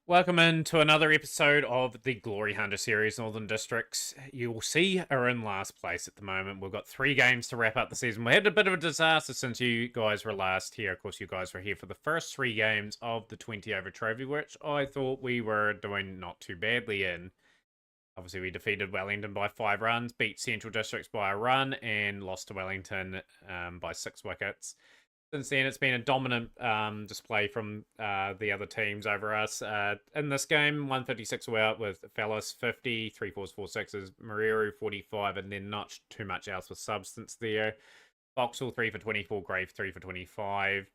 Welcome into another episode of the Glory Hunter series. Northern Districts, you will see, are in last place at the moment. We've got 3 games to wrap up the season. We had a bit of a disaster since you guys were last here. Of course, you guys were here for the first 3 games of the 20 over trophy, which I thought we were doing not too badly in. Obviously, we defeated Wellington by 5 runs, beat Central Districts by a run, and lost to Wellington by 6 wickets. Since then, it's been a dominant display from the other teams over us. In this game, 156 all out with Fellas 50, 3 fours, 4 sixes, Mariru 45, and then not too much else with substance there. Vauxhall 3 for 24, Grave 3 for 25,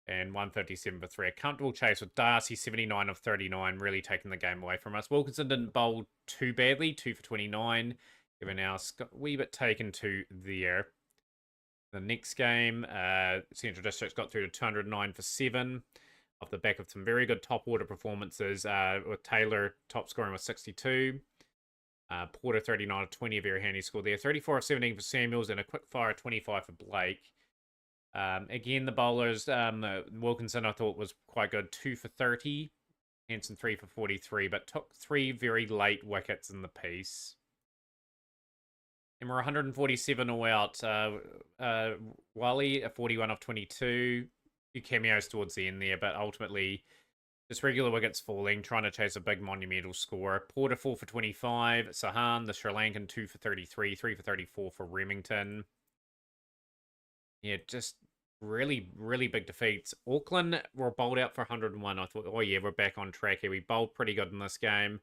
and 157 for 3. A comfortable chase with Darcy 79 of 39, really taking the game away from us. Wilkinson didn't bowl too badly, 2 for 29. Everyone else got a wee bit taken to there. The next game, Central Districts got through to 209 for 7 off the back of some very good top order performances with Taylor top scoring with 62. Porter 39 of 20, a very handy score there. 34 of 17 for Samuels and a quick fire 25 for Blake. Again, the bowlers, Wilkinson I thought was quite good, 2 for 30. Hanson 3 for 43, but took 3 very late wickets in the piece. And we're 147 all out. Wally, a 41 off 22. A few cameos towards the end there, but ultimately just regular wickets falling, trying to chase a big monumental score. Porter 4 for 25. Sahan, the Sri Lankan, 2 for 33. 3 for 34 for Remington. Yeah, just really, really big defeats. Auckland were bowled out for 101. I thought, oh yeah, we're back on track here. We bowled pretty good in this game.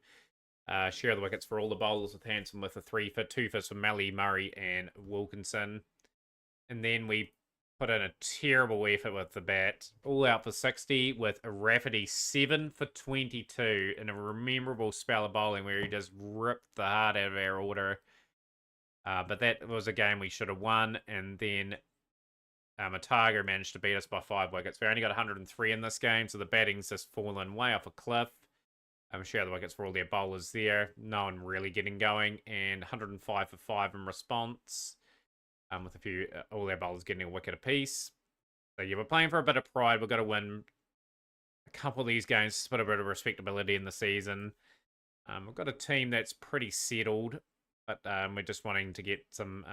Share the wickets for all the bowlers with Hanson with a 3 for 2 for Malley, Murray, and Wilkinson. And then we put in a terrible effort with the bat. All out for 60 with a Rafferty 7 for 22 in a memorable spell of bowling where he just ripped the heart out of our order. But that was a game we should have won. And then Mataga managed to beat us by 5 wickets. We only got 103 in this game, so the batting's just fallen way off a cliff. Share the wickets for all their bowlers there. No one really getting going. And 105 for 5 in response. With a few, all their bowlers getting a wicket apiece. So yeah, we're playing for a bit of pride. We've got to win a couple of these games to put a bit of respectability in the season. We've got a team that's pretty settled. But we're just wanting to get some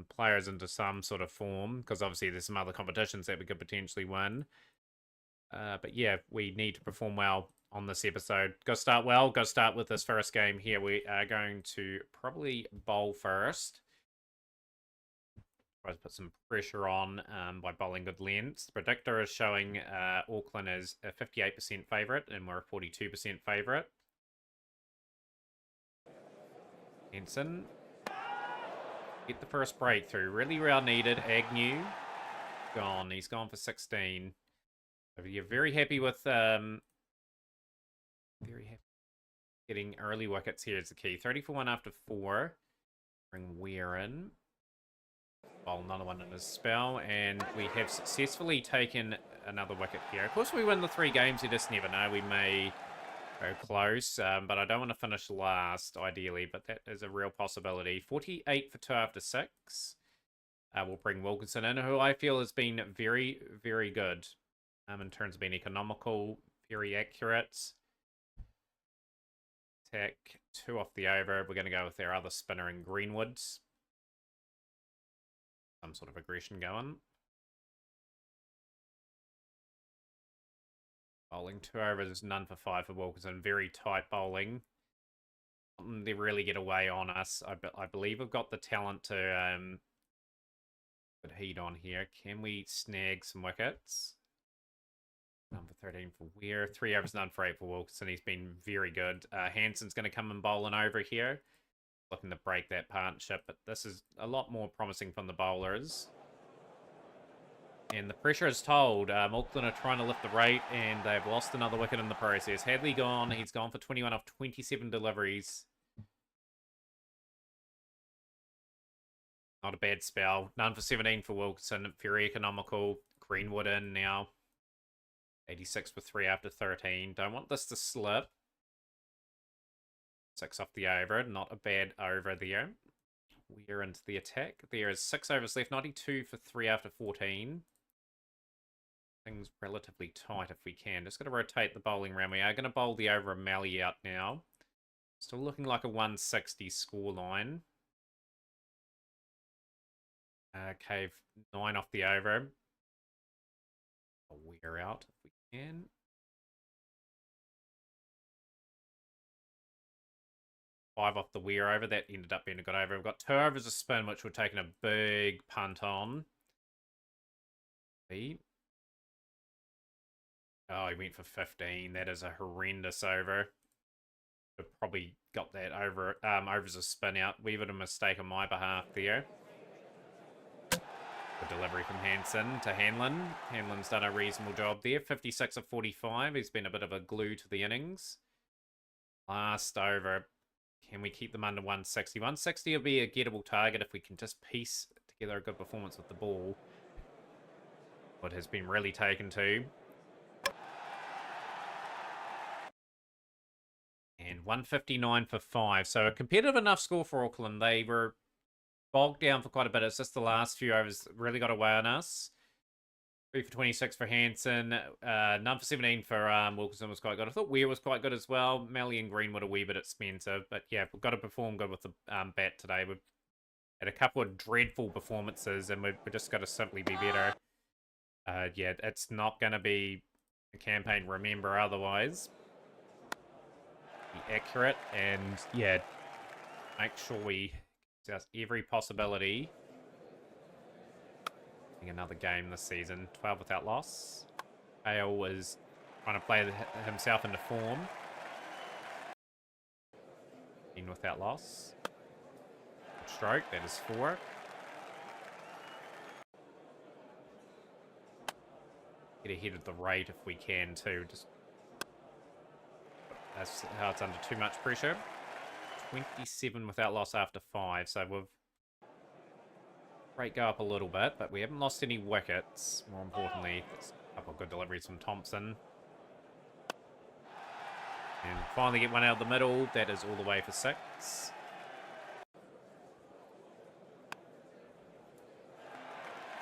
players into some sort of form. Because obviously there's some other competitions that we could potentially win. But yeah, we need to perform well on this episode. Got to start well. Got to start with this first game here. We are going to probably bowl first. Try to put some pressure on by bowling good lengths. The predictor is showing Auckland as a 58% favourite, and we're a 42% favourite. Henson. Get the first breakthrough. Really well needed. Agnew. Gone. He's gone for 16. So you're very happy with... very happy. Getting early wickets here is the key. 30 for 1 after 4. Bring Weir in. Bowl another one in his spell. And we have successfully taken another wicket here. Of course, we win the 3 games. You just never know. We may go close. But I don't want to finish last, ideally. But that is a real possibility. 48 for 2 after 6. We'll bring Wilkinson in, who I feel has been very, very good. In terms of being economical, very accurate. Attack 2 off the over. We're going to go with our other spinner in Greenwoods. Some sort of aggression going. Bowling 2 overs, none for 5 for Wilkinson. Very tight bowling. They really get away on us. I believe we've got the talent to put heat on here. Can we snag some wickets? Number 13 for Weir. 3 overs, none for 8 for Wilkinson. He's been very good. Hanson's going to come and bowling over here. Looking to break that partnership, but this is a lot more promising from the bowlers. And the pressure is told. Auckland are trying to lift the rate, and they've lost another wicket in the process. Hadley gone. He's gone for 21 off 27 deliveries. Not a bad spell. None for 17 for Wilkinson. Very economical. Greenwood in now. 86 for 3 after 13. Don't want this to slip. 6 off the over. Not a bad over there. We're into the attack. There is 6 overs left. 92 for 3 after 14. things relatively tight if we can. Just going to rotate the bowling around. We are going to bowl the over O'Malley out now. Still looking like a 160 scoreline. Cave 9 off the over. We're out if we can. Five off the weir over. That ended up being a good over. We've got 2 overs of spin, which we're taking a big punt on. Oh, he went for 15. That is a horrendous over. We've probably got that over overs of spin out. We've had a mistake on my behalf there. The delivery from Hanson to Hanlon. Hanlon's done a reasonable job there. 56 of 45. He's been a bit of a glue to the innings. Last over. Can we keep them under 160? 160 will be a gettable target if we can just piece together a good performance with the ball. What has been really taken to. And 159 for 5. So a competitive enough score for Auckland. They were bogged down for quite a bit. It's just the last few overs that really got away on us. 3 for 26 for Hanson. None for 17 for Wilkinson was quite good. I thought Weir was quite good as well. Malley and Greenwood a wee bit expensive. But yeah, we've got to perform good with the bat today. We've had a couple of dreadful performances and we've just got to simply be better. Yeah, it's not going to be a campaign remember otherwise. Be accurate and yeah, make sure we just every possibility. Another game this season, 12 without loss. Hale was trying to play himself into form. 10 without loss. Good stroke, that is 4. Get ahead of the rate if we can too. Just that's how it's under too much pressure. 27 without loss after 5, so we've rate go up a little bit, but we haven't lost any wickets. More importantly, there's a couple of good deliveries from Thompson. And finally get one out of the middle. That is all the way for 6.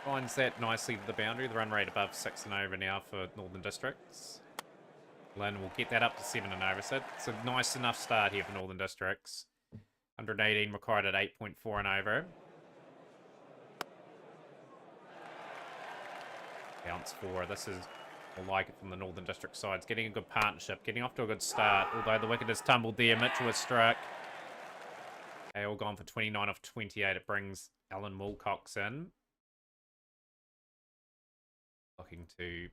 Finds that nicely to the boundary. The run rate above 6 and over now for Northern Districts. Lynn will get that up to 7 and over. So it's a nice enough start here for Northern Districts. 118 required at 8.4 and over. Bounce 4. This is more like it from the Northern District side. It's getting a good partnership, getting off to a good start. Although the wicket has tumbled there. Mitchell has struck. They all gone for 29 off 28. It brings Alan Wilcox in. Looking to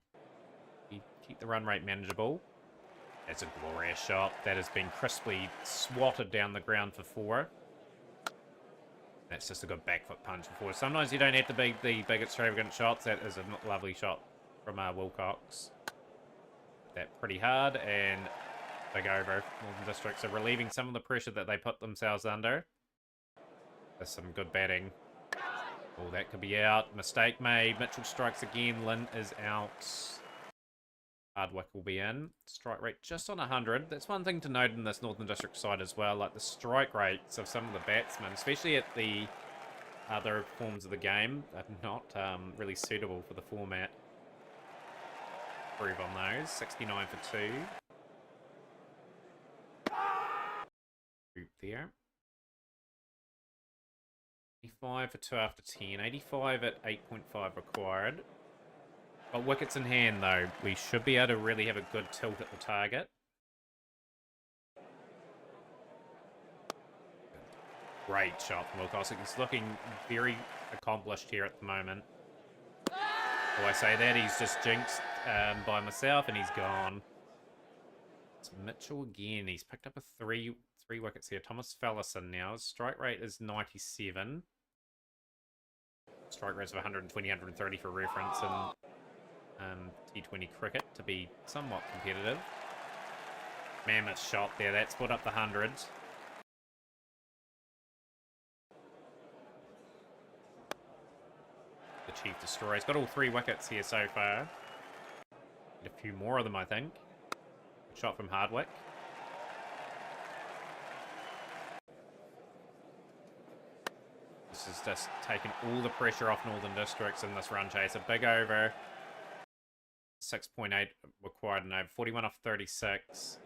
keep the run rate manageable. That's a glorious shot. That has been crisply swatted down the ground for 4. That's just a good back foot punch for 4. Sometimes you don't have to be the big extravagant shots. That is a lovely shot from Wilcox. That pretty hard and big over. Northern Districts are relieving some of the pressure that they put themselves under. There's some good batting. Oh, that could be out. Mistake made. Mitchell strikes again. Lynn is out. Hardwick will be in. Strike rate just on 100. That's one thing to note in this Northern District side as well. Like the strike rates of some of the batsmen, especially at the other forms of the game, are not really suitable for the format. Improve on those. 69 for 2. Group there. 85 for 2 after 10. 85 at 8.5 required. Got wickets in hand, though. We should be able to really have a good tilt at the target. Great shot from Wilcox. He's looking very accomplished here at the moment. Oh, I say that, he's just jinxed by myself, and he's gone. It's Mitchell again. He's picked up a three wickets here. Thomas Fellison now. His strike rate is 97. Strike rates of 120, 130 for reference, and T20 cricket to be somewhat competitive. Mammoth shot there. That's put up the hundreds. The Chief Destroyer. He's got all 3 wickets here so far. Get a few more of them, I think. Good shot from Hardwick. This has just taken all the pressure off Northern Districts in this run chase. A big over. 6.8 required and over. 41 off 36.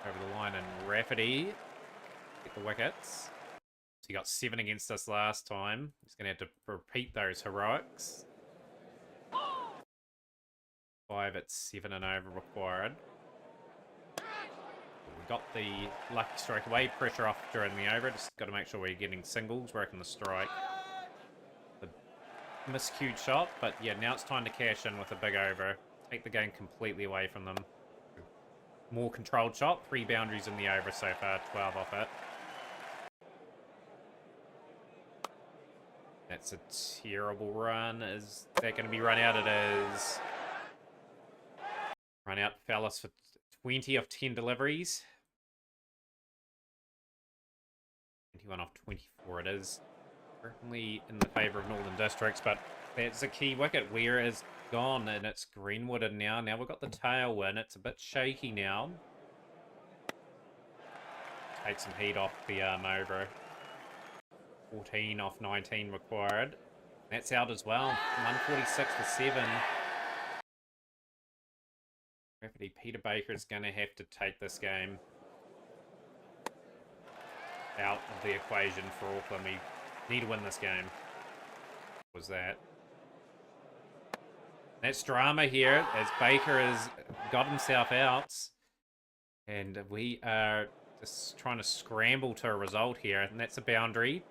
Over the line, and Rafferty get the wickets. So he got 7 against us last time. He's going to have to repeat those heroics. 5 at 7 and over required. We got the lucky strike away, pressure off during the over. Just got to make sure we're getting singles, working the strike. The miscued shot, but yeah, now it's time to cash in with a big over. Take the game completely away from them. More controlled shot, 3 boundaries in the over so far, 12 off it. That's a terrible run. Is that going to be run out? It is. Run out, Fellas, for 20 of 10 deliveries. 21 off 24 it is. Certainly in the favour of Northern Districts, but that's a key wicket. Where is gone, and it's Greenwooded now. Now we've got the tailwind. It's a bit shaky now. Take some heat off the over. 14 off 19 required. That's out as well. 146 for 7. Rafferty, Peter Baker is going to have to take this game out of the equation for Auckland. We need to win this game. Was that? That's drama here as Baker has got himself out. And we are just trying to scramble to a result here. And that's a boundary.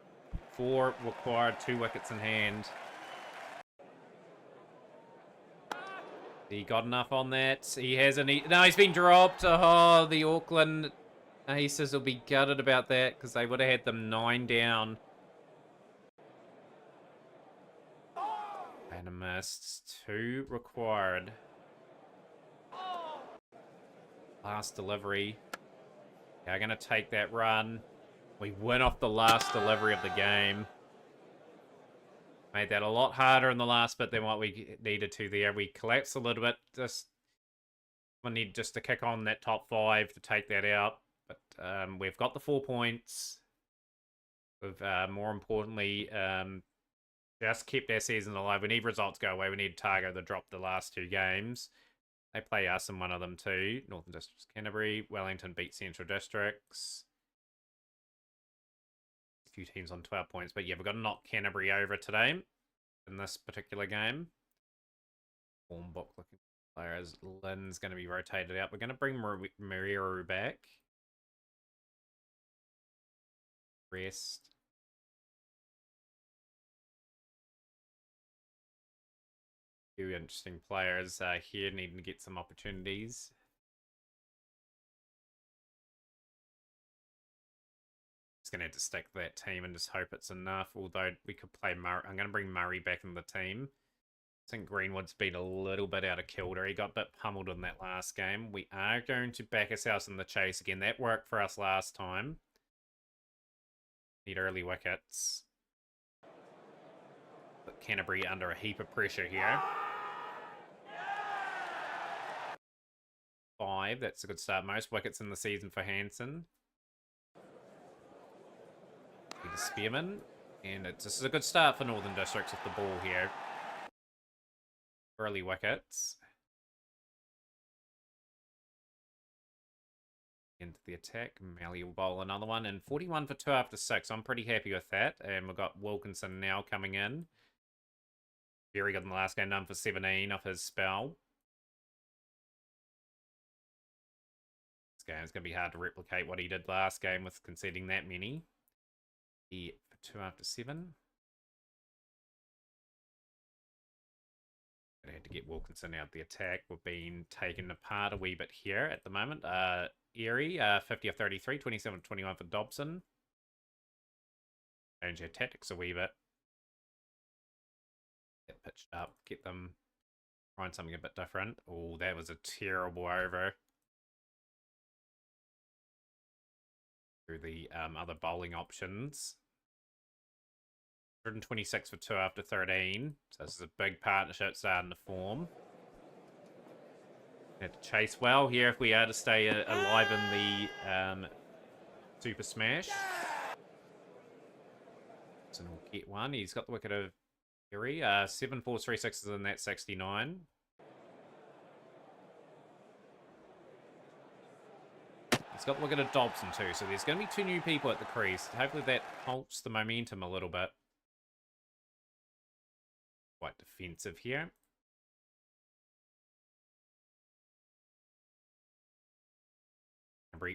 4 required, 2 wickets in hand. He got enough on that. He hasn't. No, he's been dropped. Oh, the Auckland Aces will be gutted about that because they would have had them 9 down. And a missed. 2 required. Last delivery. They're going to take that run. We win off the last delivery of the game. Made that a lot harder in the last bit than what we needed to there. We collapsed a little bit. We need just to kick on that top 5 to take that out. But we've got the 4 points. We've, more importantly, just kept our season alive. We need results to go away. We need Targo to drop the last 2 games. They play us in one of them too. Northern Districts, Canterbury. Wellington beat Central Districts. A few teams on 12 points. But yeah, we've got to knock Canterbury over today in this particular game. Form book looking players. Lynn's going to be rotated out. We're going to bring Mariru back. Rest. Few interesting players here needing to get some opportunities. Just going to have to stick to that team and just hope it's enough. Although we could play Murray. I'm going to bring Murray back in the team. I think Greenwood's been a little bit out of kilter. He got a bit pummeled in that last game. We are going to back ourselves in the chase again. That worked for us last time. Need early wickets. Put Canterbury under a heap of pressure here. 5, that's a good start. Most wickets in the season for Hansen. The Spearman. And this is a good start for Northern Districts with the ball here. Early wickets. Into the attack. Malley will bowl another one. And 41 for 2 after 6. I'm pretty happy with that. And we've got Wilkinson now coming in. Very good in the last game. Done for 17 off his spell. Game. It's going to be hard to replicate what he did last game with conceding that many. He for 2 after 7. I had to get Wilkinson out the attack. We've been taken apart a wee bit here at the moment. Erie, 50 of 33, 27 of 21 for Dobson. Change their tactics a wee bit. Get pitched up, get them trying something a bit different. Oh, that was a terrible over. Through the other bowling options. 126 for 2 after 13. So this is a big partnership starting to form. Have to chase well here if we are to stay alive in the Super Smash. get one. He's got the wicket of Fury. 7 4s, 3 6s in that 69. He's got the wicket of Dobson too, so there's going to be 2 new people at the crease. Hopefully that halts the momentum a little bit. Quite defensive here.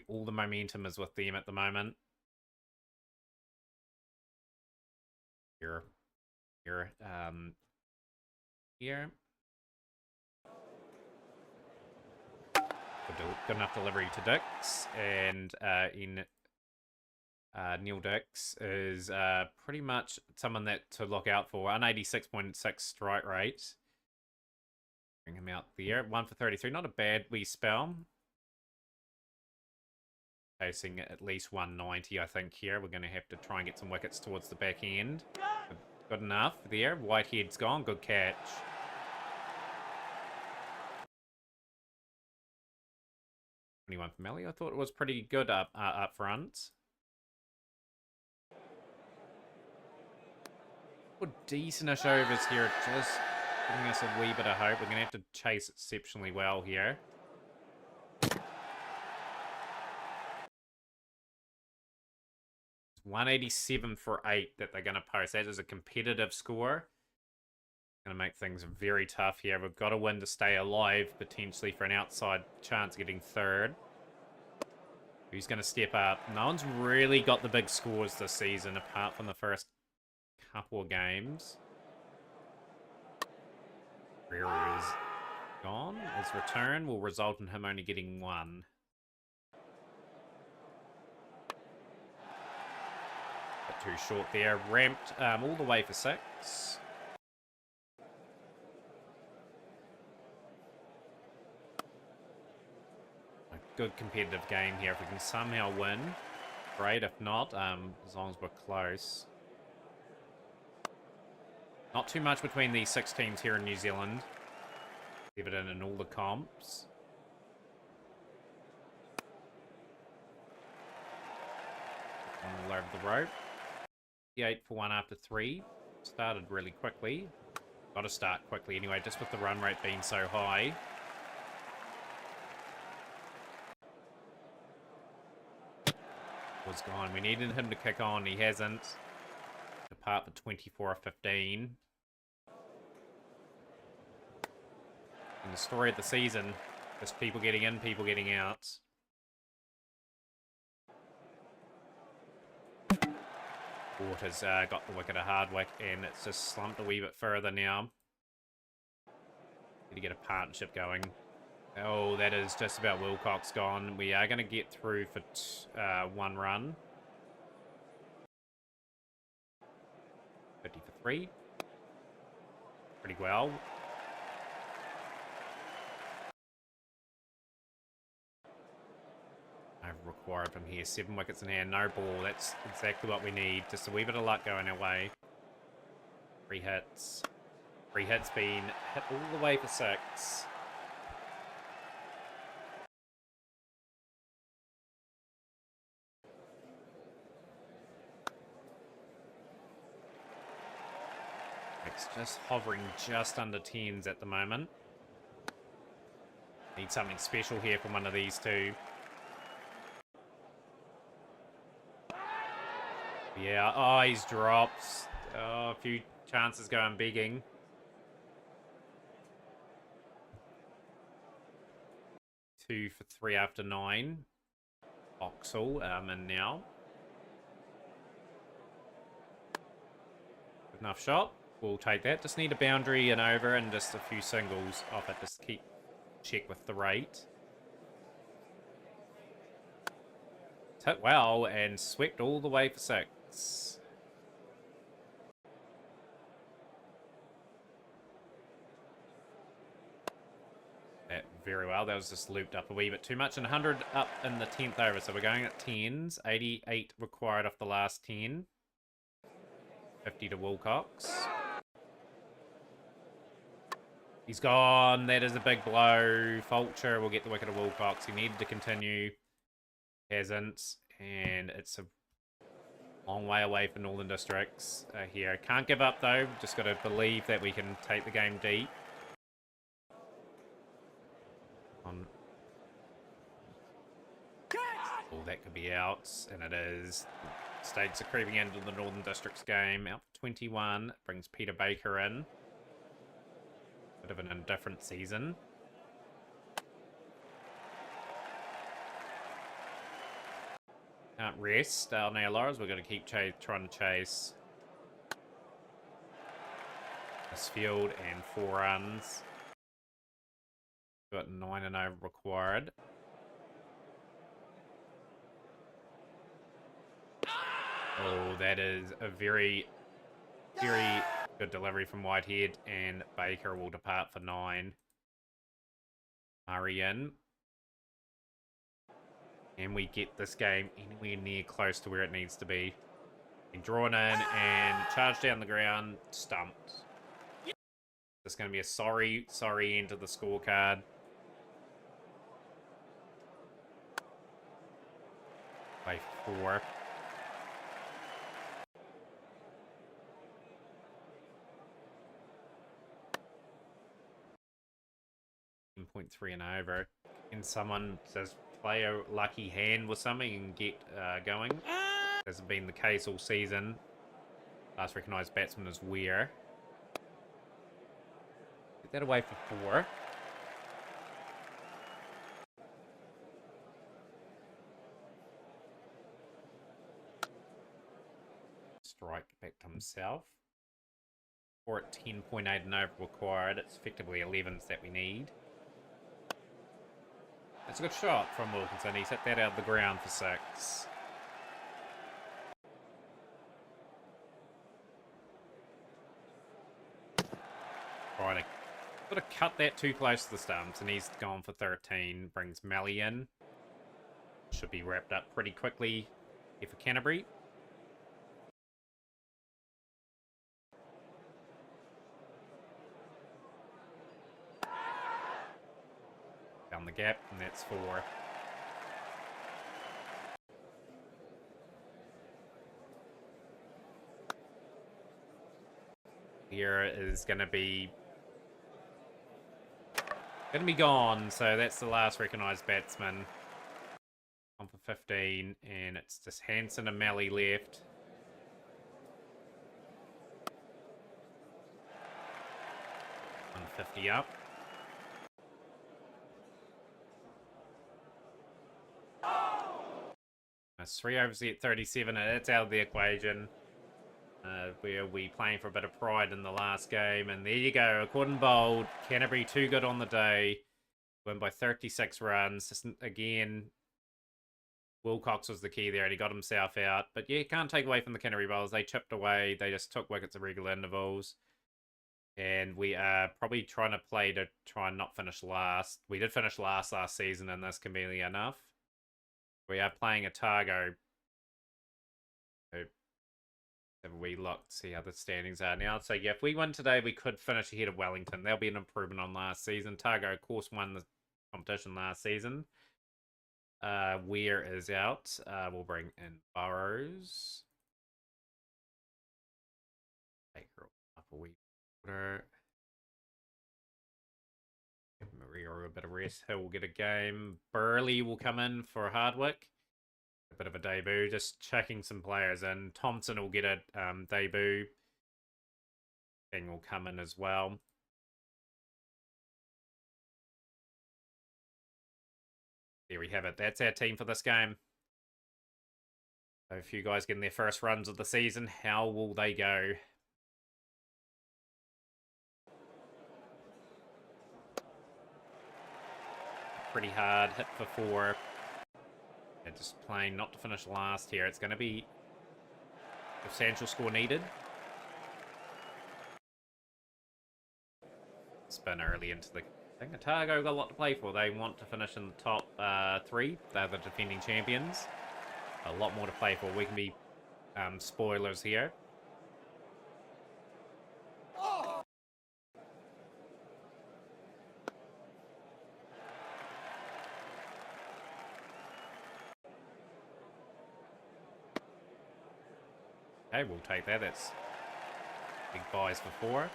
All the momentum is with them at the moment. Here. Good enough delivery to Dix, and Neil Dix is pretty much someone that to look out for. An 86.6 strike rate. Bring him out there. 1 for 33. Not a bad wee spell. Facing at least 190, I think, here. We're going to have to try and get some wickets towards the back end. Good enough there. Whitehead's gone. Good catch. One from Melly. I thought it was pretty good up front. Good decentish overs here, just giving us a wee bit of hope. We're going to have to chase exceptionally well here. It's 187 for 8 that they're going to post. That is a competitive score. Going to make things very tough here. We've got to win to stay alive, potentially, for an outside chance of getting third. Who's going to step up? No one's really got the big scores this season, apart from the first couple of games. Rere is gone. His return will result in him only getting 1. Bit too short there. Ramped all the way for 6. Good competitive game here. If we can somehow win, great. If not, as long as we're close. Not too much between these 6 teams here in New Zealand. Evident in all the comps. All over the rope. 8 for 1 after 3. Started really quickly. Got to start quickly anyway, just with the run rate being so high. Was gone. We needed him to kick on. He hasn't. Depart for 24 of 15. And the story of the season, just people getting in, people getting out. Waters got the wicket of Hardwick, and it's just slumped a wee bit further now. Need to get a partnership going. Oh, that is just about Wilcox gone. We are going to get through for 1 run. 50 for 3. Pretty well. I've required from here. 7 wickets in hand, no ball. That's exactly what we need. Just a wee bit of luck going our way. 3 hits. 3 hits being hit all the way for 6. It's just hovering just under 10s at the moment. Need something special here from one of these 2. Yeah, oh, he's dropped. Oh, a few chances going begging. 2 for 3 after 9. Oxel, and now. Good enough shot. We'll take that. Just need a boundary and over and just a few singles off it. Just keep check with the rate. It's hit well and swept all the way for 6. That very well. That was just looped up a wee bit too much. And 100 up in the 10th over. So we're going at 10s. 88 required off the last 10. 50 to Wilcox. He's gone. That is a big blow. Fulcher will get the wicket of Wilcox. He needed to continue. Hasn't. And it's a Long way away for Northern Districts here. Can't give up, though. Just got to believe that we can take the game deep. Oh, that could be out, and it is. States are creeping into the Northern Districts game. Out for 21. Brings Peter Baker in. Bit of an indifferent season. Can't rest. Now, Lars, we're going to keep trying to chase. This field and 4 runs. Got 9 and over required. Oh, that is a very, very good delivery from Whitehead, and Baker will depart for 9. Murray in. And we get this game anywhere near close to where it needs to be. Drawn in and charged down the ground, stumped. There's going to be a sorry end to the scorecard. By 4. .3 and over. And someone says play a lucky hand with something and get going. This has been the case all season. Last recognised batsman is Weir. Get that away for 4. Strike back to himself. 4 at 10.8 and over required. It's effectively 11s that we need. It's a good shot from Wilkinson. He's hit that out of the ground for 6. Right, got to cut that too close to the stumps, and he's gone for 13. Brings Mally in. Should be wrapped up pretty quickly here for Canterbury. Down the gap, and that's 4. Here is going to be gone, so that's the last recognised batsman. On for 15, and it's just Hanson and Mally left. $150 up. That's 3 overs at 37, and that's out of the equation. We playing for a bit of pride in the last game, and there you go. According bowled, Canterbury too good on the day. Win by 36 runs. Just, again, Wilcox was the key there, and he got himself out. But yeah, can't take away from the Canterbury bowlers. They chipped away. They just took wickets at regular intervals. And we are probably trying to play to try and not finish last. We did finish last season, and that's conveniently enough. We are playing Otago. Have we looked, see how the standings are now? So yeah, if we win today, we could finish ahead of Wellington. That'll be an improvement on last season. Otago, of course, won the competition last season. Weir is out. We'll bring in Burrows. Baker up a wee order. Give Maria a bit of rest. Hill will get a game. Burley will come in for Hardwick. A bit of a debut, just checking some players in. Thompson will get a debut. King will come in as well. There we have it. That's our team for this game. So a few guys getting their first runs of the season. How will they go? Pretty hard. Hit for 4. And just playing not to finish last here. It's going to be a substantial score needed. Spin early into the... I think Otago got a lot to play for. They want to finish in the top 3. They're the defending champions. A lot more to play for. We can be spoilers here. Okay, we'll take that. That's big buys for 4.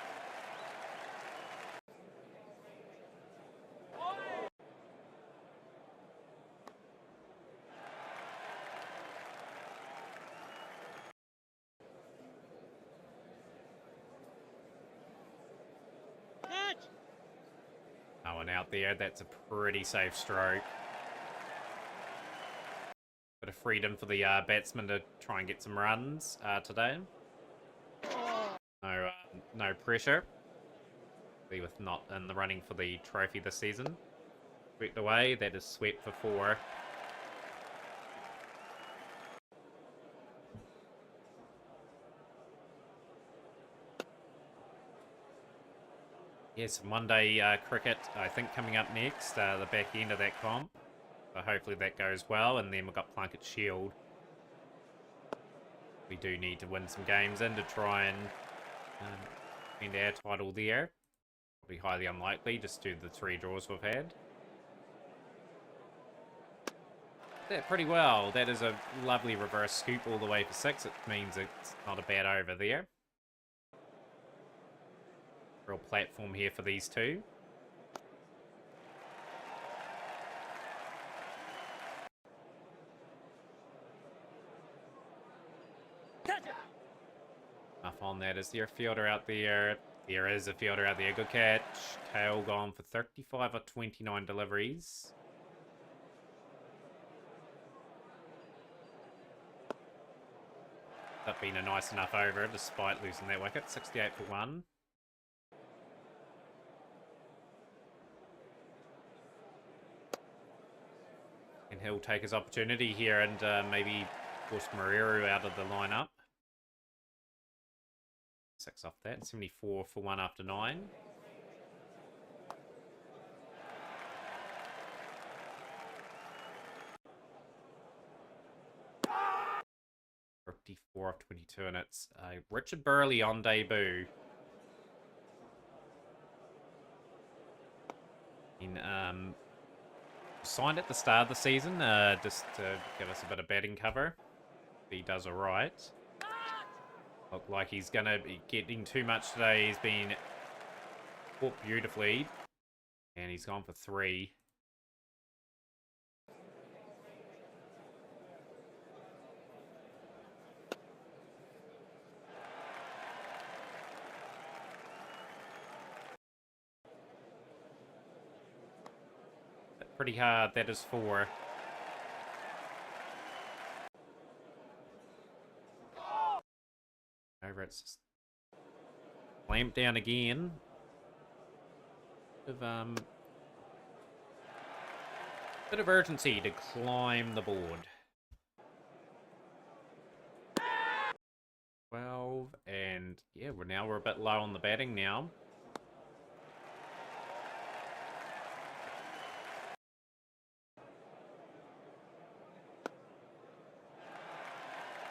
No one out there. That's a pretty safe stroke. Bit of freedom for the batsman to try and get some runs today. No pressure. Be with not in the running for the trophy this season. Swept away. That is swept for 4. Yes, one-day cricket, I think, coming up next, the back end of that comp. So hopefully that goes well, and then we've got Plunket Shield. We do need to win some games in to try and end our title there. Probably highly unlikely, just due to the 3 draws we've had. That pretty well. That is a lovely reverse scoop all the way for 6. It means it's not a bad over there. Real platform here for these two. Enough on that. Is there a fielder out there? There is a fielder out there. Good catch. Kale gone for 35 or 29 deliveries. That been a nice enough over despite losing that wicket. 68 for 1. And he'll take his opportunity here and maybe force Mariru out of the lineup. 6 off that. 74 for 1 after 9. .54 off 22, and it's Richard Burley on debut. Signed at the start of the season just to give us a bit of batting cover. He does alright. Look like he's going to be getting too much today. He's been caught beautifully. And he's gone for 3. Pretty hard. That is 4. Over, it's just clamped down again. Bit of urgency to climb the board. 12, and yeah, we're a bit low on the batting now.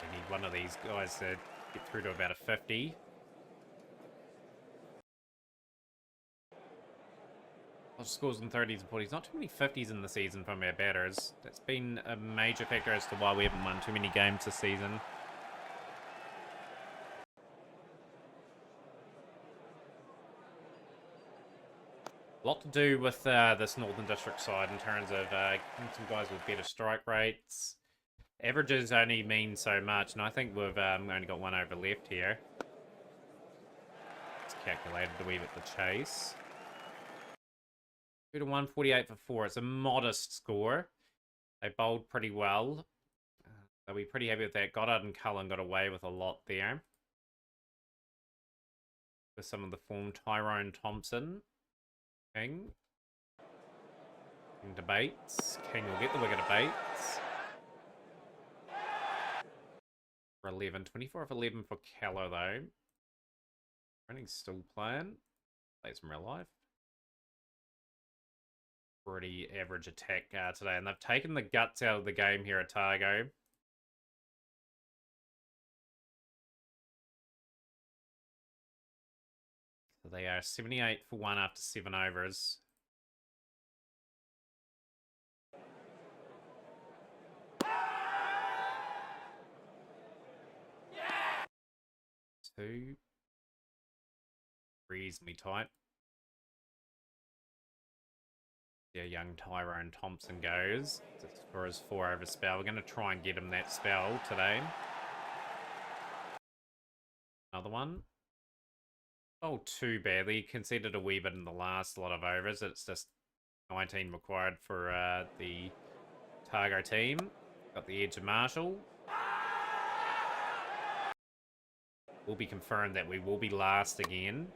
We need one of these guys to get through to about a 50. Scores in 30s and 40s. Not too many 50s in the season from our batters. That's been a major factor as to why we haven't won too many games this season. A lot to do with this Northern District side in terms of some guys with better strike rates. Averages only mean so much, and I think we've only got 1 over left here. It's calculated a wee bit the chase. 2 to 1, 48 for 4. It's a modest score. They bowled pretty well. They'll be pretty happy with that. Goddard and Cullen got away with a lot there. With some of the form, Tyrone Thompson. King. King to Bates. King will get the wicket to Bates. For 11. 24 of 11 for Keller, though. Running's still playing. Plays in real life. Pretty average attack today, and they've taken the guts out of the game here at Targo. So they are 78 for 1 after 7 overs. 2. Reasonably tight. Yeah, young Tyrone Thompson goes for his 4-over spell. We're going to try and get him that spell today. Another one. Oh, too badly. Conceded a wee bit in the last lot of overs. It's just 19 required for the Targo team. Got the edge of Marshall. Will be confirmed that we will be last again.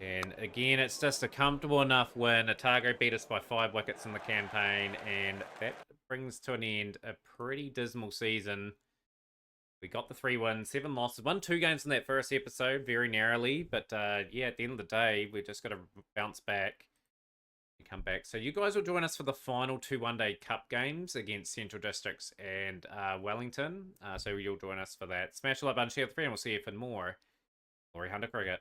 And again, it's just a comfortable enough win. Otago beat us by 5 wickets in the campaign, and that brings to an end a pretty dismal season. We got the 3 wins, 7 losses, won 2 games in that first episode, very narrowly. But yeah, at the end of the day, we just got to bounce back and come back. So you guys will join us for the final 2 one-day cup games against Central Districts and Wellington. So you'll join us for that. Smash the like button, share with a friend. We'll see you for more Glory Hunter Cricket.